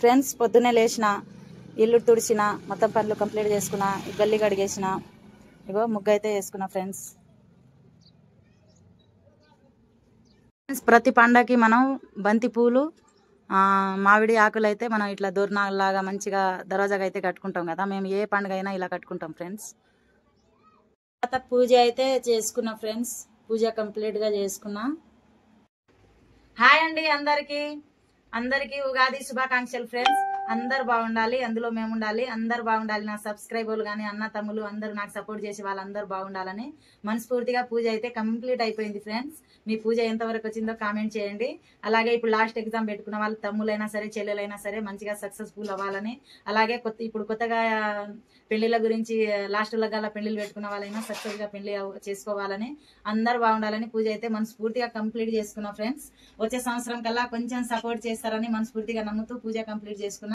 Friends పొద్దున్నే లేచిన, ఇల్లు తుడిచిన, మొత్తం పనులు కంప్లీట్ చేసుకున్నా, గల్లీ కడిగేసిన, ఇగో ముగ్గు అయితే వేసుకున్నా ఫ్రెండ్స్. ప్రతి పండగకి మనం బంతి పూలు, మామిడి ఆకులు అయితే మనం ఇట్లా దూర్నాలాగా మంచిగా దర్వాజాగా అయితే కట్టుకుంటాం కదా. మేము ఏ పండుగ అయినా ఇలా కట్టుకుంటాం ఫ్రెండ్స్. తర్వాత పూజ అయితే చేసుకున్నా ఫ్రెండ్స్. పూజ కంప్లీట్గా చేసుకున్నా. హాయ్ అండి అందరికీ ఉగాది శుభాకాంక్షలు ఫ్రెండ్స్. అందరు బాగుండాలి, అందులో మేము ఉండాలి. అందరు బాగుండాలి, నా సబ్స్క్రైబర్లు కానీ అన్న తమ్ములు అందరూ నాకు సపోర్ట్ చేసి వాళ్ళందరూ బాగుండాలని మనస్ఫూర్తిగా పూజ అయితే కంప్లీట్ అయిపోయింది ఫ్రెండ్స్. మీ పూజ ఎంతవరకు వచ్చిందో కామెంట్ చేయండి. అలాగే ఇప్పుడు లాస్ట్ ఎగ్జామ్ పెట్టుకున్న వాళ్ళు తమ్ములైనా సరే చెల్లెలైనా సరే మంచిగా సక్సెస్ఫుల్ అవ్వాలని, అలాగే ఇప్పుడు కొత్తగా పెళ్లిళ్ళ గురించి లాస్ట్ గల పెళ్లిళ్ళు పెట్టుకున్న వాళ్ళైనా సక్సెస్ గా పెళ్లి చేసుకోవాలని, అందరు బాగుండాలని పూజ అయితే మనస్ఫూర్తిగా కంప్లీట్ చేసుకున్నా ఫ్రెండ్స్. వచ్చే సంవత్సరం కల్లా కొంచెం సపోర్ట్ చేస్తారని మనస్ఫూర్తిగా నమ్ముతూ పూజ కంప్లీట్ చేసుకున్నా.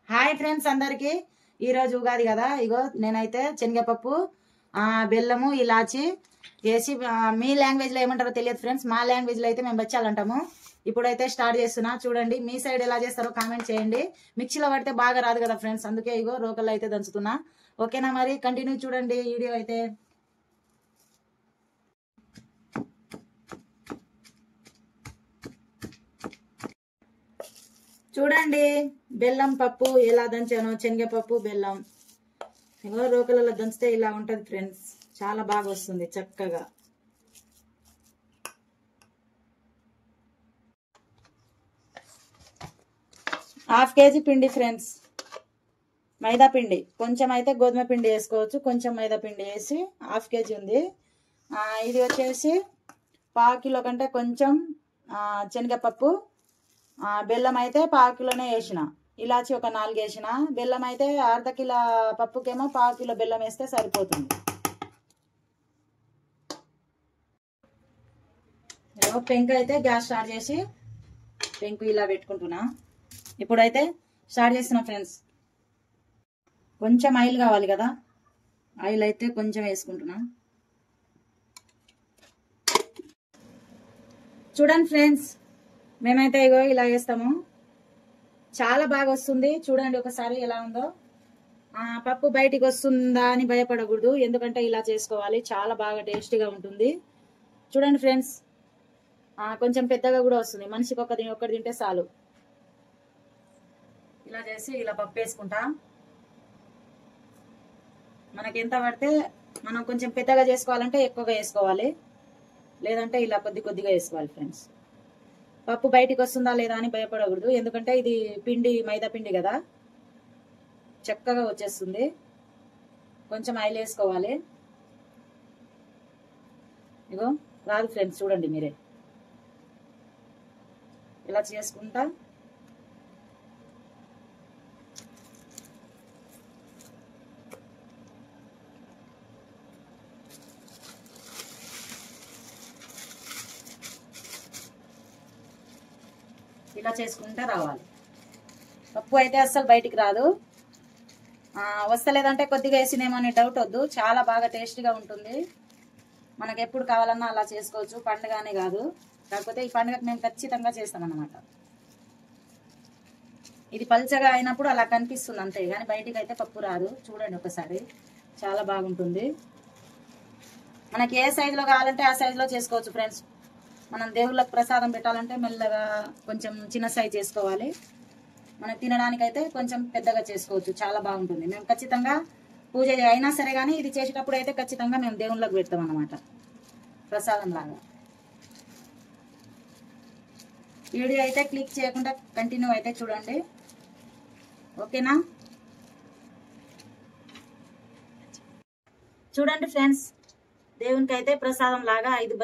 హాయ్ ఫ్రెండ్స్ అందరికి, ఈ రోజు ఉగాది కదా. ఇగో నేనైతే శనగపప్పు, బెల్లము, ఇలాచి వేసి, మీ లాంగ్వేజ్ లో ఏమంటారో తెలియదు ఫ్రెండ్స్, మా లాంగ్వేజ్ లో అయితే మేము బచ్చాలంటాము. ఇప్పుడైతే స్టార్ట్ చేస్తున్నా. చూడండి మీ సైడ్ ఎలా చేస్తారో కామెంట్ చేయండి. మిక్సీలో పడితే బాగా రాదు కదా ఫ్రెండ్స్, అందుకే ఇగో రోకల్లో అయితే దంచుతున్నా. ఓకేనా, మరి కంటిన్యూ చూడండి వీడియో అయితే. చూడండి బెల్లం పప్పు ఎలా దంచాను, శనగపప్పు బెల్లం ఇగో రోకలలో దంచితే ఇలా ఉంటది ఫ్రెండ్స్. చాలా బాగా వస్తుంది చక్కగా. హాఫ్ కేజీ పిండి ఫ్రెండ్స్, మైదా పిండి. కొంచెం అయితే గోధుమ పిండి వేసుకోవచ్చు, కొంచెం మైదా పిండి వేసి హాఫ్ కేజీ ఉంది. ఇది వచ్చేసి 1/4 కిలో కంటే కొంచెం శనగపప్పు. బెల్లం అయితే 1/4 కిలోనే వేసిన, ఇలాచి ఒక 4 వేసిన. బెల్లం అయితే 1/2 కిలో పప్పుకేమో 1/4 కిలో బెల్లం వేస్తే సరిపోతుంది. పెంకు అయితే గ్యాస్ స్టార్ట్ చేసి పెంకు ఇలా పెట్టుకుంటున్నా. ఇప్పుడైతే స్టార్ట్ చేస్తున్నా ఫ్రెండ్స్. కొంచెం ఆయిల్ కావాలి కదా, ఆయిల్ అయితే కొంచెం వేసుకుంటున్నా. చూడండి ఫ్రెండ్స్, మేమైతే ఇగో ఇలా వేస్తాము. చాలా బాగా వస్తుంది. చూడండి ఒకసారి ఎలా ఉందో. పప్పు బయటికి వస్తుందా అని భయపడకూడదు, ఎందుకంటే ఇలా చేసుకోవాలి. చాలా బాగా టేస్టీగా ఉంటుంది. చూడండి ఫ్రెండ్స్, కొంచెం పెద్దగా కూడా వస్తుంది. మనిషికి ఒక్కటి తింటే చాలు. ఇలా చేసి ఇలా పప్పు వేసుకుంటా. మనకి ఎంత పడితే మనం కొంచెం పెద్దగా చేసుకోవాలంటే ఎక్కువగా వేసుకోవాలి, లేదంటే ఇలా కొద్దిగా వేసుకోవాలి ఫ్రెండ్స్. పప్పు బయటికి వస్తుందా లేదా అని భయపడకూడదు, ఎందుకంటే ఇది పిండి మైదా పిండి కదా, చక్కగా వచ్చేస్తుంది. కొంచెం ఆయిల్ వేసుకోవాలి. ఇగో రాదు ఫ్రెండ్స్, చూడండి మీరే ఇలా చేసుకుంటా. ఇలా చేసుకుంటా రావాలి. పప్పు అయితే అస్సలు బయటికి రాదు. వస్తలేదంటే కొద్దిగా వేసినేమో అనే డౌట్ వద్దు, చాలా బాగా టేస్టీగా ఉంటుంది. మనకు ఎప్పుడు కావాలన్నా అలా చేసుకోవచ్చు, పండుగనే కాదు. కాకపోతే ఈ పండుగకు మేము ఖచ్చితంగా చేస్తామన్నమాట. ఇది పల్చగా అయినప్పుడు అలా కనిపిస్తుంది అంతే, కానీ బయటికి అయితే పప్పు రాదు. చూడండి ఒకసారి, చాలా బాగుంటుంది. మనకి ఏ సైజులో కావాలంటే ఆ సైజులో చేసుకోవచ్చు ఫ్రెండ్స్. మనం దేవుళ్ళకి ప్రసాదం పెట్టాలంటే మెల్లగా కొంచెం చిన్న సైజ్ చేసుకోవాలి. మనకు తినడానికైతే కొంచెం పెద్దగా చేసుకోవచ్చు, చాలా బాగుంటుంది. మేము ఖచ్చితంగా పూజ అయినా సరే కానీ ఇది చేసేటప్పుడు అయితే ఖచ్చితంగా మేము దేవుళ్ళకి పెడతాం అన్నమాట, ప్రసాదం లాగా. వీడియో అయితే క్లిక్ చేయకుండా కంటిన్యూ అయితే చూడండి, ఓకేనా. చూడండి ఫ్రెండ్స్, దేవునికి అయితే ప్రసాదం లాగా 5